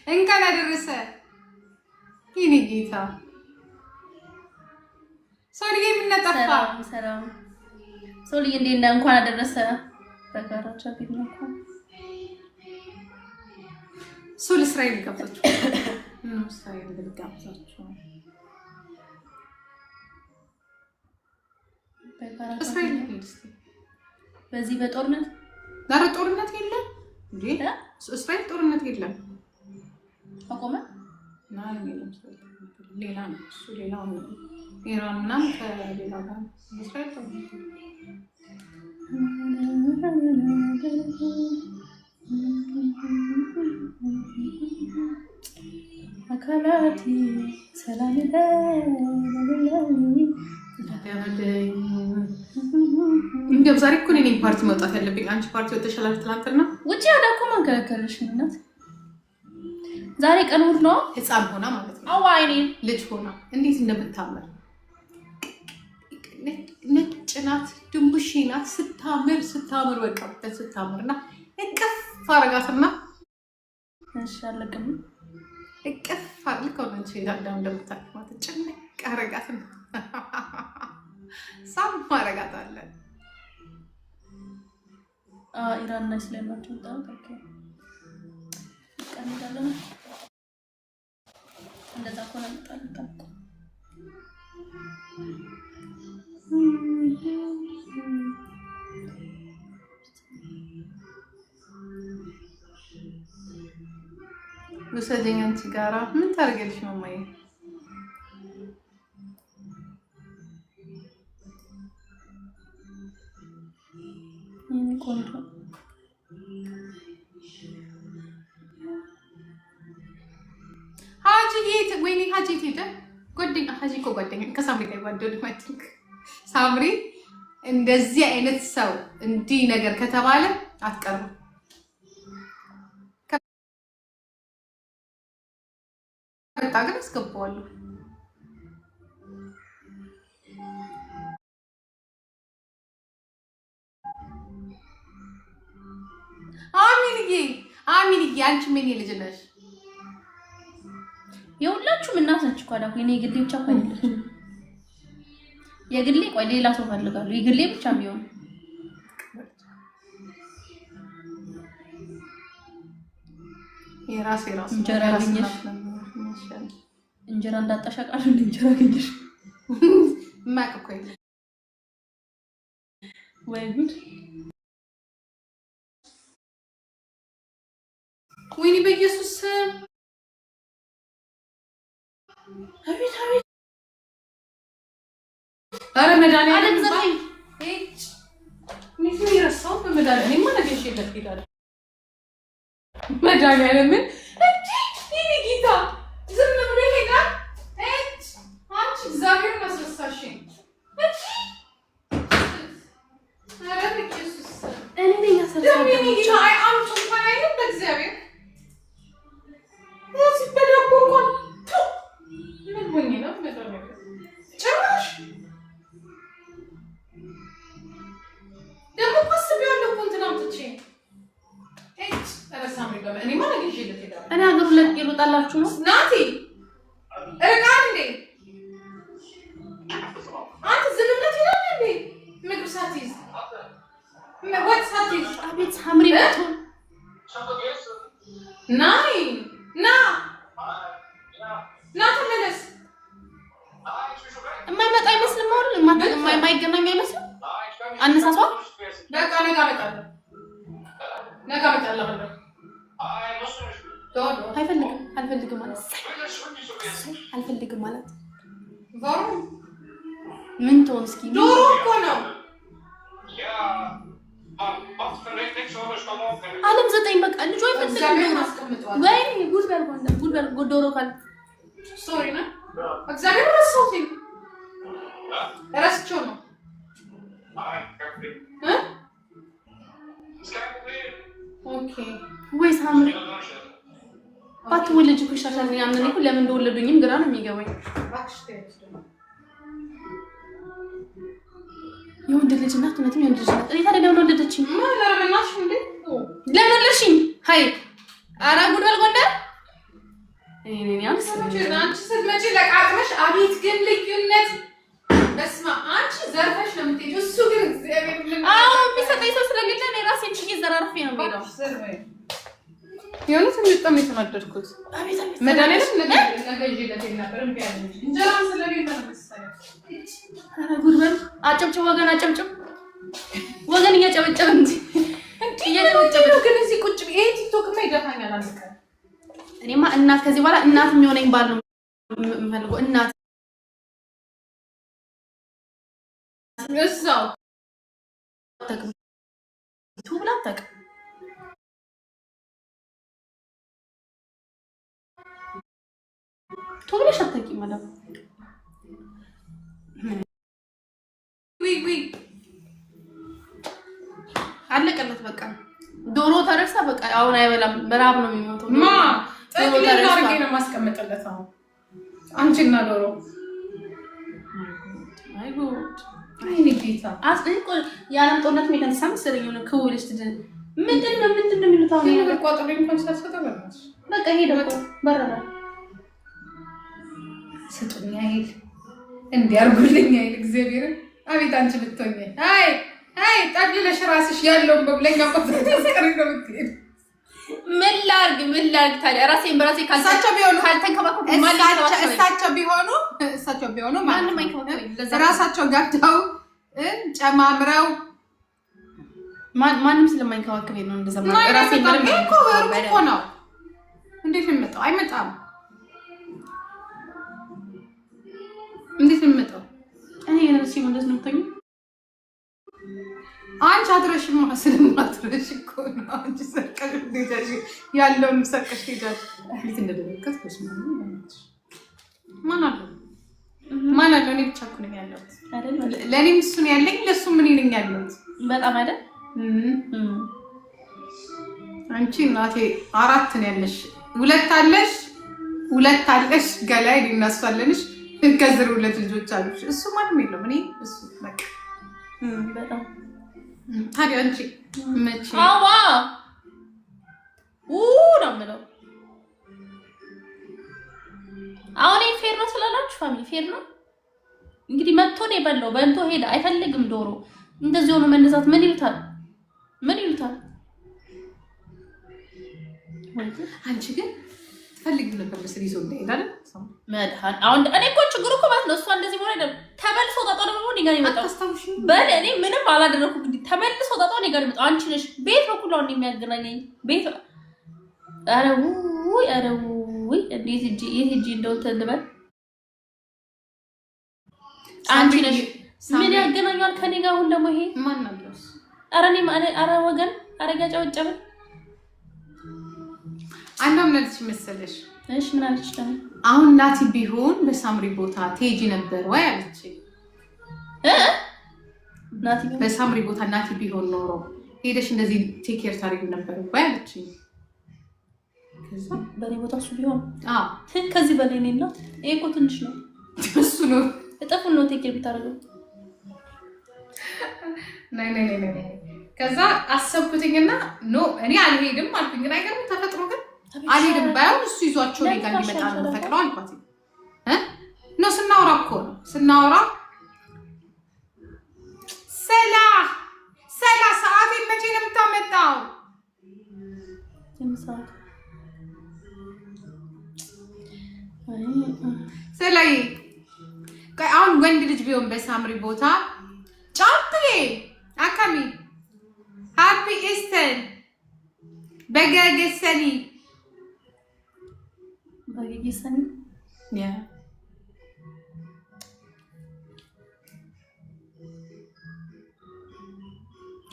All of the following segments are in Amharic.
እንኳን አደረሰ የኔ ጌታ። ሶልዬ ምን ነጠፋ? ሰላም ሶልዬ እንዴት ነህ? እንኳን አደረሰ። በጋራቻ ቢት ነው እንኳን ሶል እስራኤል ጋብዛችሁ እስራኤል ጋብዛችሁ እስራኤል ሄድስቲ በዚህ በጦርነት ዛሬ ጦርነት የለም እንዴ? እስራኤል ጦርነት የለም አቆመ ማለት የለም። ሌላ ነው እሱ ሌላው ነው። ኢራን ምናምን ከሌላ ጋር እስራኤል ጦርነት አካላቲ ሰላም እንደው ዛሬ እኮ እኔ ፓርቲ መውጣት ያለብኝ። አንቺ ፓርቲ ወጥተሻል ትላንትና ውጪ ያዳኩ ማንከከልሽ እናት ዛሬ ቀን ውድ ነው። ህፃን ሆና ማለት ነው። አዋይኔ ልጅ ሆና እንዴት እንደምታምር ነጭ ናት፣ ድንቡሽ ናት። ስታምር በቃ ስታምርና እቅፍ አረጋትና እሺ አለቅም እቅፍ አልከው እንጂ ያዳም እንደምታውቁት ጭንቅ አረጋትና ሳም አረጋታለ። ኢራን ላይ ስለማቸው ታውቃለህ ቀንዳለን እንደዛ ኮነ መጣጣ ወሰደኝ አንቺ ጋራ ምን ታርገልሽ ማማዬ? ቆንጆ ሀጂ ወይኔ ሀጂ ሄደ ጓደኛ ሀጂ እኮ ጓደኛ ከሳምሪ ጋር ጓደኛ ማቲክ ሳምሪ እንደዚህ አይነት ሰው እንዲህ ነገር ከተባለ አትቀርም። ከመጣ ግን አስገባዋለሁ። አሚንዬ አንቺ ምን ልጅ ነሽ? የሁላችሁም እናት ነች እኮ አዳኩ። የኔ ግሌ ብቻ እኮ አይደለች። የግሌ ቆይ ሌላ ሰው ፈልጋለሁ። የግሌ ብቻ ቢሆን የራሴ እንጀራ አገኘሽ እንጀራ እንዳጣሻቃሉ እንጀራ አገኘሽ ማቅ እኮ ወይ ጉድ! ወይኔ በኢየሱስ አቤት አረ መድኃኒዓለም ዘጠኝ ምን ይረሳው በመድኃኒዓለም እኔማ ነገሽ የለት ይላል መድኃኒዓለም እንዴ ይሄ ጌታ ዝም ብሎ ይሄዳል። አንቺ እግዚአብሔር ማስረሳሽኝ እንዴ አረ በኢየሱስ እኔ ነኝ ያሰራው ጌታ አይ አምጡ ባይል በእግዚአብሔር እዚህ በደቦ እንኳን ምን ሆኜ ነው ነገር ጭራሽ ደግሞ አስቤያለሁ እኮ እንትን አምጥቼ ረሳምሪ ጋር እኔ ማለት ይዤለት ሄዳለሁ። እኔ ሀገሩ ለቅ ይሉጣላችሁ ነው ናቲ እርቃን እንዴ አንተ ዝምነት ይላል እንዴ ምግብ ሳትይዝ ወጥ ሳትይዝ አቤት ሳምሪ መጥቶ ናይ ና ተመለስ። የማይመጣ አይመስልም አይደል? የማይገናኝ አይመስልም። አነሳሷ በቃ ነገ እመጣለሁ። አልፈልግም ማለት ዶሮ ምን ትሆን እስኪ ዶሮ እኮ ነው። አለም ዘጠኝ በቃ ልጇ አይፈልግም። ወይ ጉድ ዶሮ ካል ሶሪ ነው እግዚአብሔር ረስቼው ነው ኦኬ ወይ ሳምሪ ባትወልጅ እኮ ይሻላል። ያንን እኮ ለምን እንደወለዱኝም ግራ ነው የሚገባኝ። የወንድ ልጅ እናት እውነትም የወንድ ልጅ እናት። እኔ ታዲያ ለምን ወለደችኝ? ለምን እናትሽ እንዴ? ለምን ወለድሽኝ? ሃይ ኧረ ጉድ በል ጎንደር አንቺ ስትመጪ ለቃቅመሽ አቤት ግን ልዩነት በስማ አንቺ ዘርፈሽ ነው የምትሄጂው። እሱ ግን እግዚአብሔር ቢሰጠኝ ሰው ስለሌለ እኔ ራሴን ችዬ ዘራርፌ ነው የምሄደው። የሆነ ትንሽ በጣም የተናደድኩት መድኃኒዓለም ነገ ይዤለት ነበር እምቢ አለኝ። እንጀራ ስለሌለ ነው መሰለኝ። ኧረ ጉድ በል አጨብጭብ ወገን አጨብጭብ ወገን እያጨበጨበ እንጂ እያጨበጨበ ነው። ግን እዚህ ቁጭ ብዬ ቲክቶክማ ይደፋኛል አንድ ቀን። እኔማ እናት ከዚህ በኋላ እናት የሚሆነኝ ባል ነው የምፈልገው። እናት እዛው አታውቅም ብላ አታውቅም። ብለሽ አታውቂም ማለት ነው። አለቀለት በቃ ዶሮ ተረሳ። በቃ አሁን አይበላም፣ በራብ ነው የሚሞተው። ዶሮ ተረሳ ነው ማስቀመጥለት። አሁን አንቺና ዶሮ አይ ጉድ አይ ጌታ አስቆ ያለም ጦርነት የተነሳ መሰለኝ ነው ከወልሽ ምንድነው የሚሉት አሁን ይሄ ቋጥሮ እንኳን ሳሰተበላሽ በቃ ሄደ እኮ በረራ ስጡኝ አይል እንዲያርጉልኝ አይል እግዚአብሔር አቤት አንቺ ብትሆኚ አይ ጠቅልለሽ ራስሽ ያለውን በብለኛ ቆጥሮ ተስቀሪ ነው የምትሄድ። ምን ላድርግ ታዲያ ራሴን በራሴ ካልሳቸው ቢሆኑ ካልተንከባከቡ እሳቸው ቢሆኑ ማንም አይከባከብ ራሳቸው ጋርተው ጨማምረው ማንም ስለማይንከባከብ ነው እንደዛ ማለት ራሴን እኮ ነው። እንዴት ነው የሚመጣው? አይመጣም። እንዴት ነው የሚመጣው? እኔ ለነሱ እንደዚህ ነው ተኝ አንቺ አትረሽማ ስለማትረሽ እኮ ነው። አንቺ ሰቀሽ ልጅሽ ያለውን ሰቀሽ ልጅሽ እንዴት እንደደረከት በስማኝ ማን አለ እኔ ብቻ እኮ ነኝ ያለሁት አይደል? ለኔም እሱ ነው ያለኝ፣ ለሱ ምን ነኝ ያለሁት። በጣም አይደል? አንቺ እናቴ አራት ነው ያለሽ፣ ሁለት አለሽ ገላይ ሊናስፋለንሽ ከዝሩ ሁለት ልጆች አሉሽ። እሱ ማንም የለም። እኔ እሱ በቃ በጣም ታዲያ አንቺ መቼ አዋ ነው የምለው። አሁን ፌር ነው ስላላችሁ ፋሚሊ ፌር ነው እንግዲህ። መጥቶ ነው የበላው፣ በልቶ ሄደ። አይፈልግም ዶሮ እንደዚህ ሆኖ መነሳት ምን ይሉታል? አንቺ ግን ትፈልጊ ነበር መስል ይዞ እንዳይሄድ አይደል? መድሃን አሁን እኔ እኮ ችግሩ እኮ ማለት ነው እሷ እንደዚህ ሆነ አይደለም። ተመልሶ ጣጣው ደግሞ እኔ ጋር ይመጣው። በል እኔ ምንም አላደረኩት እንግዲህ ተመልሶ ጣጣው እኔ ጋር ይመጣው። አንቺ ነሽ ቤት በኩል አሁን የሚያገናኘኝ ቤት። ኧረ ውይ እንዴት እጂ እንደው ተልበል። አንቺ ነሽ ምን ያገናኛል ከኔ ጋር? አሁን ደግሞ ይሄ ማን ነው? ኧረ ወገን አረጋ ጨወጨበ። አንዳም ነልሽ መሰለሽ። እሺ ምን አለች ደግሞ? አሁን ናቲ ቢሆን በሳምሪ ቦታ ቴጂ ነበር ወይ አለች። ናቲ በሳምሪ ቦታ ናቲ ቢሆን ኖሮ ሄደሽ እንደዚህ ቴክ ኬር ታሪግ ነበር ወይ አለች። ከዛ በኔ ቦታ እሱ ቢሆን ከዚህ በላይ ነኝ ነው። ይሄ እኮ ትንሽ ነው። እሱ ነው እጠፉን ነው ቴክ ኬር ብታረገው። ናይ ከዛ አሰብኩትኝና ኖ እኔ አልሄድም አልኩኝ። ግን አይገርም ተፈጥሮ ግን አልሄድም ባይሆን እሱ ይዟቸው እኔ ጋር እንዲመጣ ነው ፈቅደው አልኳት። ነው ስናወራ እኮ ነው ስናወራ ሰላ ሰዓቴን መቼ ነው የምታመጣው? ሰላይ አሁን ወንድ ልጅ ቢሆን በሳምሪ ቦታ ጫምፕሌ አካሚ ሃፒ ኢስተር በገገሰኒ ያ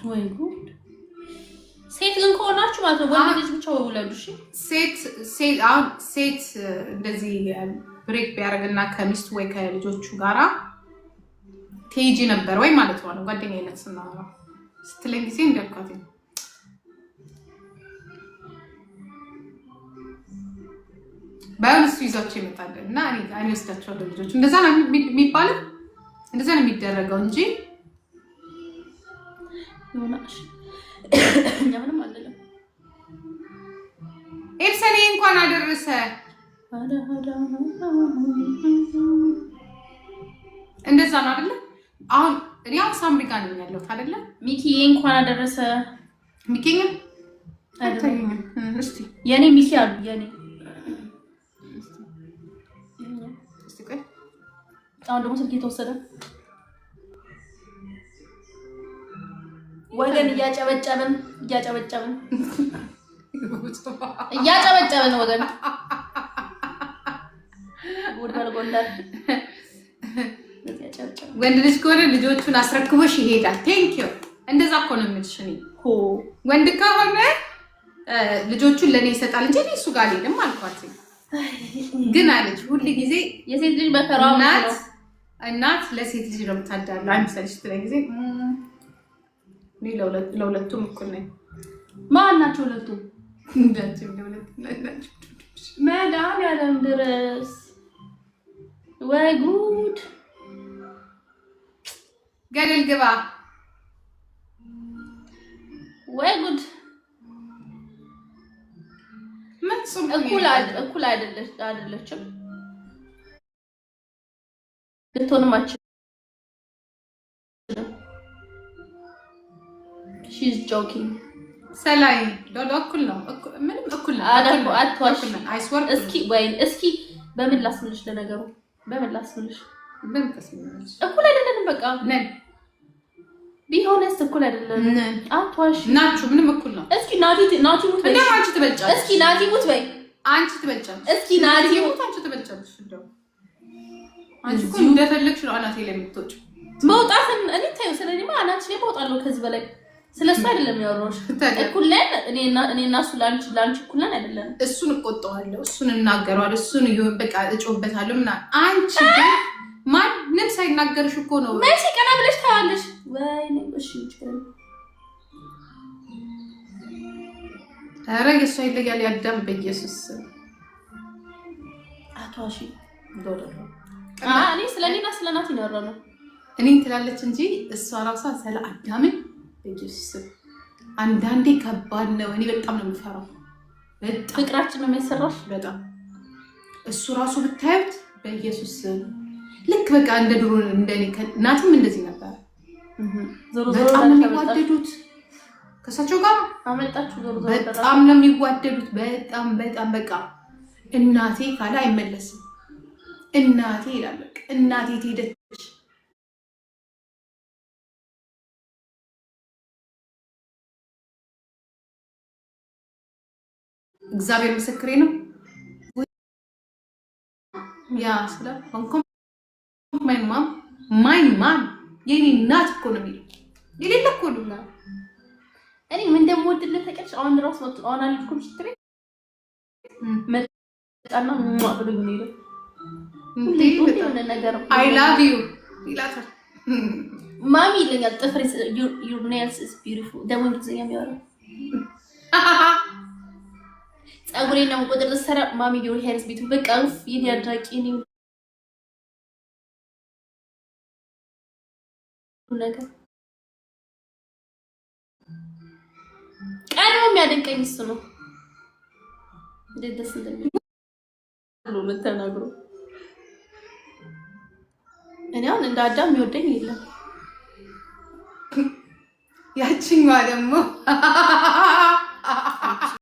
ወይ ጉድ። ሴት ግን ከሆናችሁ ማለት ነው ወንድ ልጅ ብቻ ወውለዱ። እሺ ሴት እንደዚህ ብሬክ ቢያደርግና ከሚስቱ ወይ ከልጆቹ ጋራ ቴጂ ነበር ወይ ማለት ነው። ጓደኛዬነት ስናወራ ስትለኝ ጊዜ እንደልኳት ባይሆን እሱ ይዟቸው ይመጣል እና እኔ ወስዳቸዋለሁ ልጆቹ። እንደዛ ነው የሚባለው፣ እንደዛ ነው የሚደረገው እንጂ ይሆናሽ እኛ ምንም አይደለም። ኤልሰኔ እንኳን አደረሰ እንደዛ ነው አይደለ? አሁን እኔ ሳምሪ ጋር ነኝ ያለሁት አይደለ? ሚኪዬ እንኳን አደረሰ። ሚኪኛ አይተኝም። እስቲ የኔ ሚኪ አሉ የኔ እስቲ ቆይ አሁን ደግሞ ስልክ የተወሰደ ወገን እያጨበጨብን ወገን ወደል ጎንደር ወንድ ልጅ ከሆነ ልጆቹን አስረክቦሽ ይሄዳል። ቴንክ ዩ እንደዛ እኮ ነው የምልሽ። እኔ ወንድ ከሆነ ልጆቹን ለኔ ይሰጣል እንጂ እሱ ጋር አልሄድም አልኳት። ግን አለች ሁሉ ጊዜ የሴት ልጅ በተራው እናት ለሴት ልጅ ነው የምታዳለው አይመስልሽ? ትለኝ ጊዜ እኔ ለሁለቱም እኩል ነኝ። ማን ናቸው ሁለቱም? እንዳችሁ ለሁለቱም መድኃኒዓለም ድረስ ወይ ጉድ! ገደል ግባ ወይ ጉድ! መጽም እኩል አይደለችም። ልትሆንም አትችልም። she's joking ሰላይ እኩል ነው። ምንም እኩል ነው። አትዋሽ። እስኪ በምን ላስምልሽ? ለነገሩ በምን ላስምልሽ? እኩል አይደለንም። በቃ ነን ቢሆንስ እኩል አይደለንም። አትዋሽ። ናችሁ ምንም እኩል ነው። እስኪ ናቲ ሙት በይ። አንቺ ትበልጫለሽ። እስኪ ናቲ ሙት በይ። አንቺ ትበልጫለሽ። እስኪ ናቲ ሙት አንቺ ትበልጫለሽ። እንደው አንቺ እኮ እንደፈለግሽ ነው አናቴ ላይ የምትወጪው። መውጣትን እኔ ታዩ ስለኔማ አናትሽ ላይ መውጣለሁ። ከዚህ በላይ ስለሱ አይደለም ያወራሁሽ። እኩል ነን። እኔና እሱ ላንቺ እኩል ነን አይደለም። እሱን እቆጣዋለሁ፣ እሱን እናገረዋለሁ፣ እሱን በቃ እጮህበታለሁ ምናምን። አንቺ ግን ማንም ሳይናገርሽ እኮ ነው መቼ ቀና ብለሽ ታያለሽ። ወይኔ እሺ ይችላል። ኧረ የእሷ ይለያል። ያዳም በኢየሱስ አቷሺ ዶዶዶ እኔ ስለኔና ስለናት ይኖራሉ። እኔን ትላለች እንጂ እሷ ራሷ ስለ አዳምን በኢየሱስ አንዳንዴ ከባድ ነው። እኔ በጣም ነው የምፈራው። በጣም ፍቅራችን ነው የሚያሰራሽ። በጣም እሱ ራሱ ብታዩት በኢየሱስ ልክ በቃ እንደ ድሮ እንደኔ ናትም እንደዚህ ነበር። በጣም ነው የሚዋደዱት ከሳቸው ጋር አመጣችሁ። በጣም ነው የሚዋደዱት። በጣም በቃ እናቴ ካለ አይመለስም። እናቴ ይላል። በቃ እናቴ ትሄደች። እግዚአብሔር ምስክሬ ነው። ያ ስለ እንኳን ማይ ማም የኔ እናት እኮ ነው የሚለው የሌለ እኮ ነው። እኔ ምን እንደምወድልህ ታውቂያለሽ? አሁን ራስ ወጥ አሁን አልኩም ስትሪ መጣና ብሎ ነው እንዴ ነገር አይ ላቭ ዩ ይላታል። ማሚ ይለኛል። ጥፍሬ your nails is beautiful ደግሞ እንግሊዝኛ የሚያወራው ጸጉሬን ነው ቁጥር ተሰራ ማሚ your hair is beautiful በቃ ይሄን ያድራቂ ነው ነገር ቀድሞ የሚያደንቀኝ እሱ ነው። እንዴት ደስ እንደሚል ምን ተናግሮ እኔ አሁን እንደ አዳም የሚወደኝ የለም። ያቺኛዋ ደግሞ